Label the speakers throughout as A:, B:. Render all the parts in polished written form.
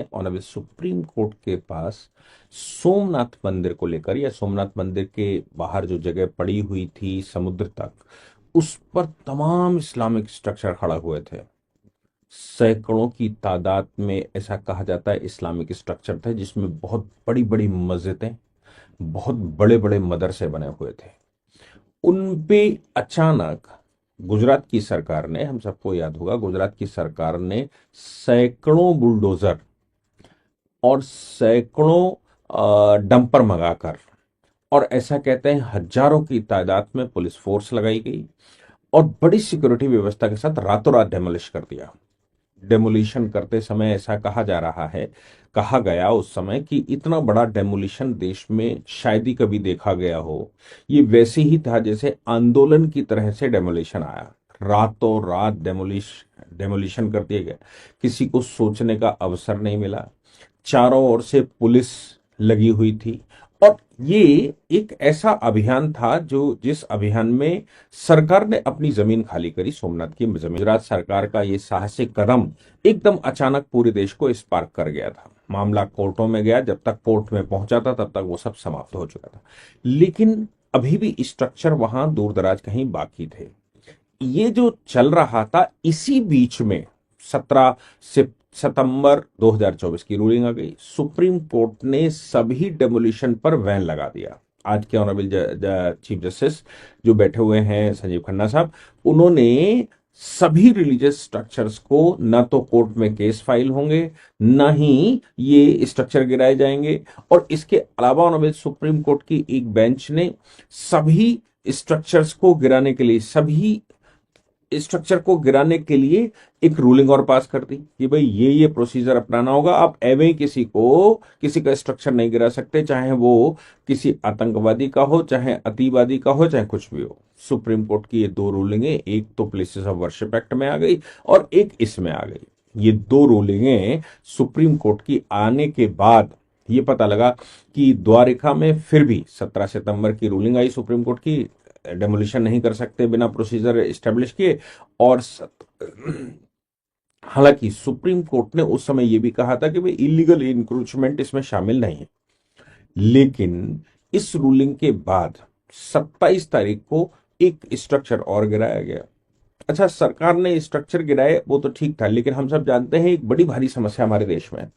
A: Honourable supreme court के पास सोमनाथ मंदिर को लेकर या सोमनाथ मंदिर के बाहर जो जगह पड़ी हुई थी समुद्र तक, उस पर तमाम इस्लामिक स्ट्रक्चर खड़ा हुए थे। सैकड़ों की तादाद में ऐसा कहा जाता है इस्लामिक स्ट्रक्चर थे, जिसमें बहुत बड़ी बड़ी मस्जिदें, बहुत बड़े बड़े मदरसे बने हुए थे। उन पे अचानक गुजरात की सरकार ने, हम सबको याद होगा, गुजरात की सरकार ने सैकड़ों बुलडोजर और सैकड़ों डंपर मंगाकर, और ऐसा कहते हैं हजारों की तादाद में पुलिस फोर्स लगाई गई और बड़ी सिक्योरिटी व्यवस्था के साथ रातों रात डेमोलिश कर दिया। डेमोलिशन करते समय ऐसा कहा जा रहा है, कहा गया उस समय कि इतना बड़ा डेमोलिशन देश में शायद ही कभी देखा गया हो। ये वैसे ही था जैसे आंदोलन की तरह से डेमोलिशन आया, रातों रात डेमोलिशन कर दिया गया। किसी को सोचने का अवसर नहीं मिला, चारों ओर से पुलिस लगी हुई थी। और ये एक ऐसा अभियान था जिस अभियान में सरकार ने अपनी जमीन खाली करी, सोमनाथ की जमीन। गुजरात सरकार का ये साहसिक कदम एकदम अचानक पूरे देश को स्पार्क कर गया था। मामला कोर्टों में गया, जब तक कोर्ट में पहुंचा था तब तक वो सब समाप्त हो चुका था, लेकिन अभी भी स्ट्रक्चर वहां दूर दराज कहीं बाकी थे। ये जो चल रहा था, इसी बीच में 17 सितंबर 2024 की रूलिंग आ गई। सुप्रीम कोर्ट ने सभी डेमोलिशन पर बैन लगा दिया। आज के ऑनरेबल चीफ जस्टिस जो बैठे हुए हैं संजीव खन्ना साहब, उन्होंने सभी रिलीजियस स्ट्रक्चर्स को, ना तो कोर्ट में केस फाइल होंगे, ना ही ये स्ट्रक्चर गिराए जाएंगे। और इसके अलावा ऑनरेबल सुप्रीम कोर्ट की एक बेंच ने सभी स्ट्रक्चर्स को गिराने के लिए, सभी स्ट्रक्चर को गिराने के लिए एक रूलिंग और पास कर दी कि भाई ये प्रोसीजर अपनाना होगा। आप एवं किसी का स्ट्रक्चर नहीं गिरा सकते, चाहे वो किसी आतंकवादी का हो, चाहे अतिवादी का हो, चाहे कुछ भी हो। सुप्रीम कोर्ट की ये दो रूलिंगें, एक तो प्लेसेस ऑफ वर्शिप एक्ट में आ गई और एक इसमें आ गई। ये दो रूलिंगें सुप्रीम कोर्ट की आने के बाद ये पता लगा कि द्वारिका में फिर भी 17 सितंबर की रूलिंग आई सुप्रीम कोर्ट की, डेमोलिशन नहीं कर सकते बिना प्रोसीजर एस्टेब्लिश किए। और हालांकि सुप्रीम कोर्ट ने उस समय यह भी कहा था कि भाई इलीगल इंक्रोचमेंट इसमें शामिल नहीं है, लेकिन इस रूलिंग के बाद 27 तारीख को एक स्ट्रक्चर और गिराया गया। अच्छा, सरकार ने स्ट्रक्चर गिराए वो तो ठीक था, लेकिन हम सब जानते हैं एक बड़ी भारी समस्या हमारे देश में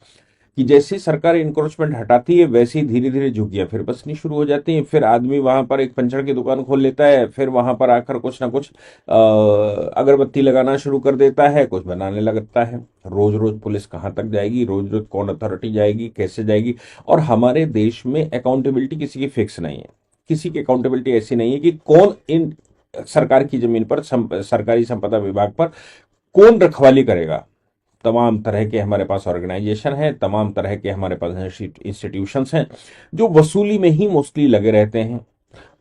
A: कि जैसे सरकार इंक्रोचमेंट हटाती है, वैसे ही धीरे धीरे झुग्गियां फिर बसनी शुरू हो जाती हैं। फिर आदमी वहां पर एक पंचर की दुकान खोल लेता है, फिर वहां पर आकर कुछ ना कुछ अगरबत्ती लगाना शुरू कर देता है, कुछ बनाने लगता है। रोज रोज पुलिस कहां तक जाएगी, रोज रोज कौन अथॉरिटी जाएगी, कैसे जाएगी। और हमारे देश में अकाउंटेबिलिटी किसी की फिक्स नहीं है। किसी की अकाउंटेबिलिटी ऐसी नहीं है कि कौन इन सरकार की जमीन पर, सरकारी संपदा विभाग पर कौन रखवाली करेगा। तमाम तरह के हमारे पास ऑर्गेनाइजेशन है, तमाम तरह के हमारे पास इंस्टीट्यूशंस हैं जो वसूली में ही मोस्टली लगे रहते हैं।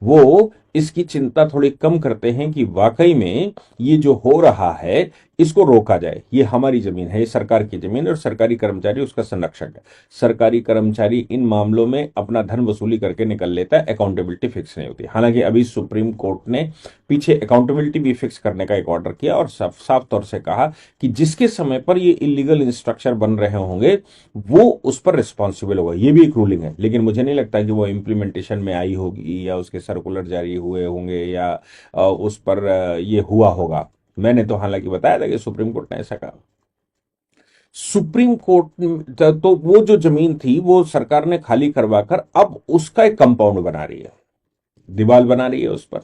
A: वो इसकी चिंता थोड़ी कम करते हैं कि वाकई में ये जो हो रहा है इसको रोका जाए। ये हमारी जमीन है, ये सरकार की जमीन है और सरकारी कर्मचारी उसका संरक्षक है। सरकारी कर्मचारी इन मामलों में अपना धन वसूली करके निकल लेता है, अकाउंटेबिलिटी फिक्स नहीं होती। हालांकि अभी सुप्रीम कोर्ट ने पीछे अकाउंटेबिलिटी भी फिक्स करने का एक ऑर्डर किया और साफ तौर से कहा कि जिसके समय पर ये इलीगल स्ट्रक्चर बन रहे होंगे वो उस पर रिस्पॉन्सिबल होगा। ये भी एक रूलिंग है, लेकिन मुझे नहीं लगता कि वो इंप्लीमेंटेशन में आई होगी या उसके सर्कुलर जारी हुए होंगे या उस पर ये हुआ होगा। मैंने तो हालांकि बताया था कि सुप्रीम कोर्ट ने ऐसा कहा। सुप्रीम कोर्ट तो वो जो जमीन थी वो सरकार ने खाली करवाकर अब उसका एक कंपाउंड बना रही है, दीवार बना रही है, उस पर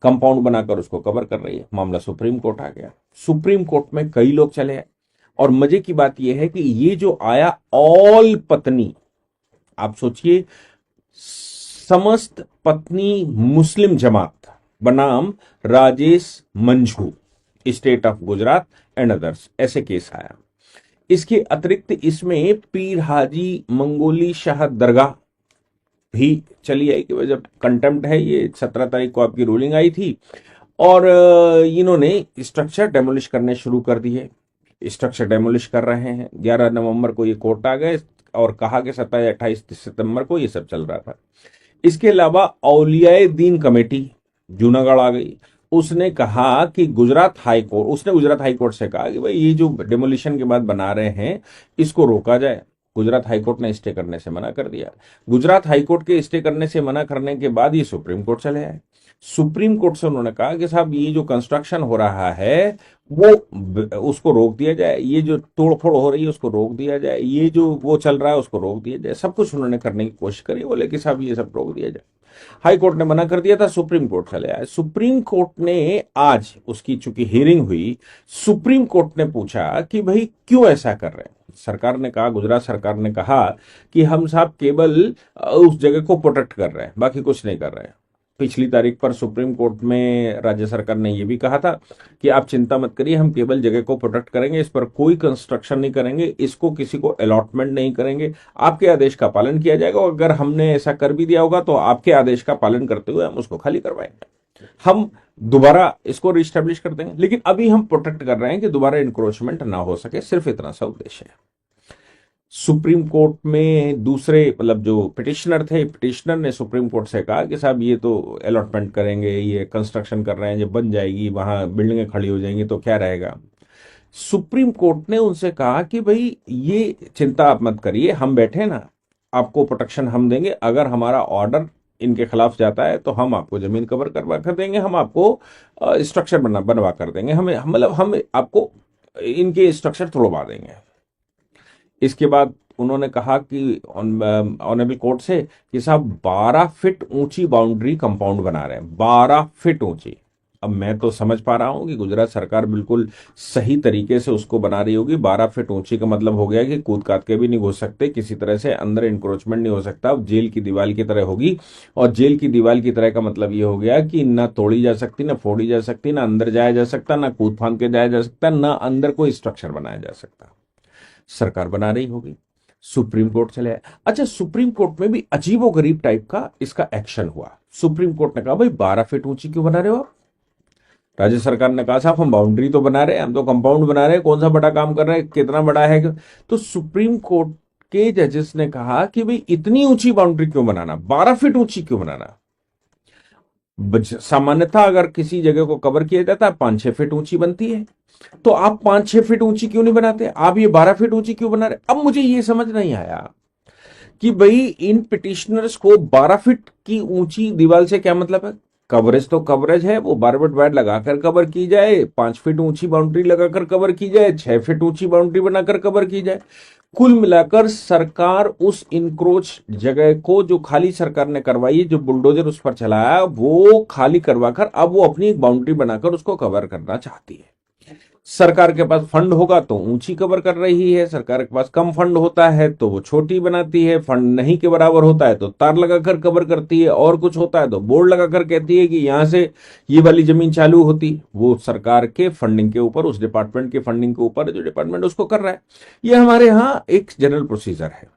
A: कंपाउंड बनाकर उसको कवर कर रही है। मामला सुप्रीम कोर्ट आ गया। सुप्रीम कोर्ट में कई लोग चले आए और मजे की बात यह है कि ये जो आया ऑल पत्नी, आप सोचिए, समस्त पत्नी मुस्लिम जमात बनाम Rajesh Manjhu, state of Gujarat and others, ऐसे केस आया। इसके अतिरिक्त इसमें पीर हाजी मंगोली शाह दरगाह भी चली आई कि जब कंटेम्प्ट है। ये 17 तारीख को आपकी रूलिंग आई थी और इन्होंने स्ट्रक्चर डेमोलिश करने शुरू कर दिए। स्ट्रक्चर डेमोलिश कर रहे हैं। 11 नवंबर को ये कोर्ट आ गए और कहा कि 27-28 सितंबर को ये सब चल रहा था। इसके अलावा औलियाए दीन कमेटी जूनागढ़ आ गई। उसने कहा कि गुजरात हाई कोर्ट, उसने गुजरात हाई कोर्ट से कहा कि भाई ये जो डिमोलिशन के बाद बना रहे हैं इसको रोका जाए। गुजरात हाई कोर्ट ने स्टे करने से मना कर दिया। गुजरात हाई कोर्ट के स्टे करने से मना करने के बाद ये सुप्रीम कोर्ट चले आए। सुप्रीम कोर्ट से उन्होंने कहा कि साहब ये जो कंस्ट्रक्शन हो रहा है वो उसको रोक दिया जाए, ये जो तोड़फोड़ हो रही है उसको रोक दिया जाए, ये जो वो चल रहा है उसको रोक दिया जाए। सब कुछ उन्होंने करने की कोशिश करी, बोले कि साहब ये सब रोक दिया जाए। हाई कोर्ट ने मना कर दिया था, सुप्रीम कोर्ट चले आए। सुप्रीम कोर्ट ने आज उसकी चूंकि हियरिंग हुई, सुप्रीम कोर्ट ने पूछा कि भाई क्यों ऐसा कर रहे हैं। सरकार ने कहा, गुजरात सरकार ने कहा कि हम साहब केवल उस जगह को प्रोटेक्ट कर रहे हैं, बाकी कुछ नहीं कर रहे हैं। पिछली तारीख पर सुप्रीम कोर्ट में राज्य सरकार ने यह भी कहा था कि आप चिंता मत करिए, हम केवल जगह को प्रोटेक्ट करेंगे, इस पर कोई कंस्ट्रक्शन नहीं करेंगे, इसको किसी को अलॉटमेंट नहीं करेंगे, आपके आदेश का पालन किया जाएगा। और अगर हमने ऐसा कर भी दिया होगा तो आपके आदेश का पालन करते हुए हम उसको खाली करवाएंगे, हम दोबारा इसको रिस्टेब्लिश कर देंगे। लेकिन अभी हम प्रोटेक्ट कर रहे हैं कि दोबारा इंक्रोचमेंट ना हो सके, सिर्फ इतना सा उद्देश्य है। सुप्रीम कोर्ट में दूसरे मतलब जो पिटिशनर थे, पिटिशनर ने सुप्रीम कोर्ट से कहा कि साहब ये तो अलॉटमेंट करेंगे, ये कंस्ट्रक्शन कर रहे हैं, जब बन जाएगी वहां बिल्डिंगें खड़ी हो जाएंगी तो क्या रहेगा। सुप्रीम कोर्ट ने उनसे कहा कि भाई ये चिंता आप मत करिए, हम बैठे ना, आपको प्रोटेक्शन हम देंगे। अगर हमारा ऑर्डर इनके खिलाफ जाता है तो हम आपको जमीन कवर करवा कर देंगे, हम आपको स्ट्रक्चर बनवा कर देंगे, हमें मतलब हम आपको इनके स्ट्रक्चर तोड़वा देंगे। इसके बाद उन्होंने कहा कि ऑनरेबल कोर्ट से कि साहब 12 फीट ऊंची बाउंड्री कंपाउंड बना रहे हैं, 12 फीट ऊंची। अब मैं तो समझ पा रहा हूं कि गुजरात सरकार बिल्कुल सही तरीके से उसको बना रही होगी। 12 फीट ऊंची का मतलब हो गया कि कूद काट के भी नहीं घुस सकते, किसी तरह से अंदर इंक्रोचमेंट नहीं हो सकता, अब जेल की दीवार की तरह होगी। और जेल की दीवार की तरह का मतलब ये हो गया कि ना तोड़ी जा सकती, ना फोड़ी जा सकती, ना अंदर जाया जा सकता, ना कूद फांद के जाया जा सकता, ना अंदर कोई स्ट्रक्चर बनाया जा सकता। सरकार बना रही होगी, सुप्रीम कोर्ट चले आए। अच्छा, सुप्रीम कोर्ट में भी अजीबोगरीब टाइप का इसका एक्शन हुआ। सुप्रीम कोर्ट ने कहा भाई 12 फीट ऊंची क्यों बना रहे हो आप। राज्य सरकार ने कहा साहब हम बाउंड्री तो बना रहे हैं, हम तो कंपाउंड बना रहे हैं, कौन सा बड़ा काम कर रहे हैं, कितना बड़ा है। तो सुप्रीम कोर्ट के जजेस ने कहा कि भाई इतनी ऊंची बाउंड्री क्यों बनाना, 12 फीट ऊंची क्यों बनाना। सामान्यतः अगर किसी जगह को कवर किया जाता है 5-6 फीट ऊंची बनती है, तो आप 5-6 फीट ऊंची क्यों नहीं बनाते, आप ये 12 फीट ऊंची क्यों बना रहे। अब मुझे ये समझ नहीं आया कि भाई इन पिटिशनर्स को 12 फीट की ऊंची दीवार से क्या मतलब है। कवरेज तो कवरेज है, वो बारबेट वायर लगाकर कवर की जाए, 5 फीट ऊंची बाउंड्री लगाकर कवर की जाए, 6 फीट ऊंची बाउंड्री बनाकर कवर की जाए। कुल मिलाकर सरकार उस इंक्रोच जगह को जो खाली सरकार ने करवाई है, जो बुलडोजर उस पर चलाया, वो खाली करवाकर अब वो अपनी एक बाउंड्री बनाकर उसको कवर करना चाहती है। सरकार के पास फंड होगा तो ऊंची कवर कर रही है, सरकार के पास कम फंड होता है तो वो छोटी बनाती है, फंड नहीं के बराबर होता है तो तार लगाकर कवर करती है, और कुछ होता है तो बोर्ड लगाकर कहती है कि यहां से ये वाली जमीन चालू होती। वो सरकार के फंडिंग के ऊपर, उस डिपार्टमेंट के फंडिंग के ऊपर, जो डिपार्टमेंट उसको कर रहा है। ये हमारे यहाँ एक जनरल प्रोसीजर है।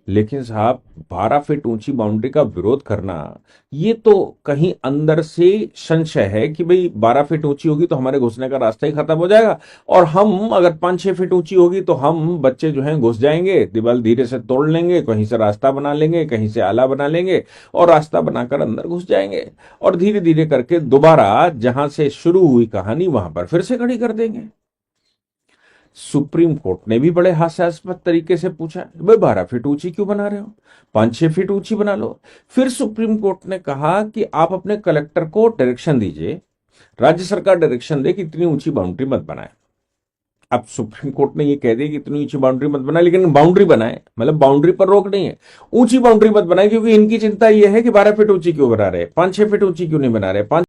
A: लेकिन साहब 12 फीट ऊंची बाउंड्री का विरोध करना, ये तो कहीं अंदर से संशय है कि भाई 12 फीट ऊंची होगी तो हमारे घुसने का रास्ता ही खत्म हो जाएगा, और हम अगर 5-6 फीट ऊंची होगी तो हम बच्चे जो हैं घुस जाएंगे, दीवार धीरे से तोड़ लेंगे, कहीं से रास्ता बना लेंगे, कहीं से आला बना लेंगे, और रास्ता बनाकर अंदर घुस जाएंगे, और धीरे धीरे करके दोबारा जहां से शुरू हुई कहानी वहां पर फिर से खड़ी कर देंगे। सुप्रीम कोर्ट ने भी बड़े हास्यास्पद तरीके से पूछा भाई 12 फीट ऊंची क्यों बना रहे हो, 5-6 फीट ऊंची बना लो। फिर सुप्रीम कोर्ट ने कहा कि आप अपने कलेक्टर को डायरेक्शन दीजिए, राज्य सरकार डायरेक्शन दे कि इतनी ऊंची बाउंड्री मत बनाए। अब सुप्रीम कोर्ट ने ये कह दिया कि इतनी ऊंची बाउंड्री मत बनाए, लेकिन बाउंड्री बनाए, मतलब बाउंड्री पर रोक नहीं है, ऊंची बाउंड्री मत बनाए, क्योंकि इनकी चिंता यह है कि 12 फीट ऊंची क्यों बना रहे, 5-6 फीट ऊंची क्यों नहीं बना रहे, 5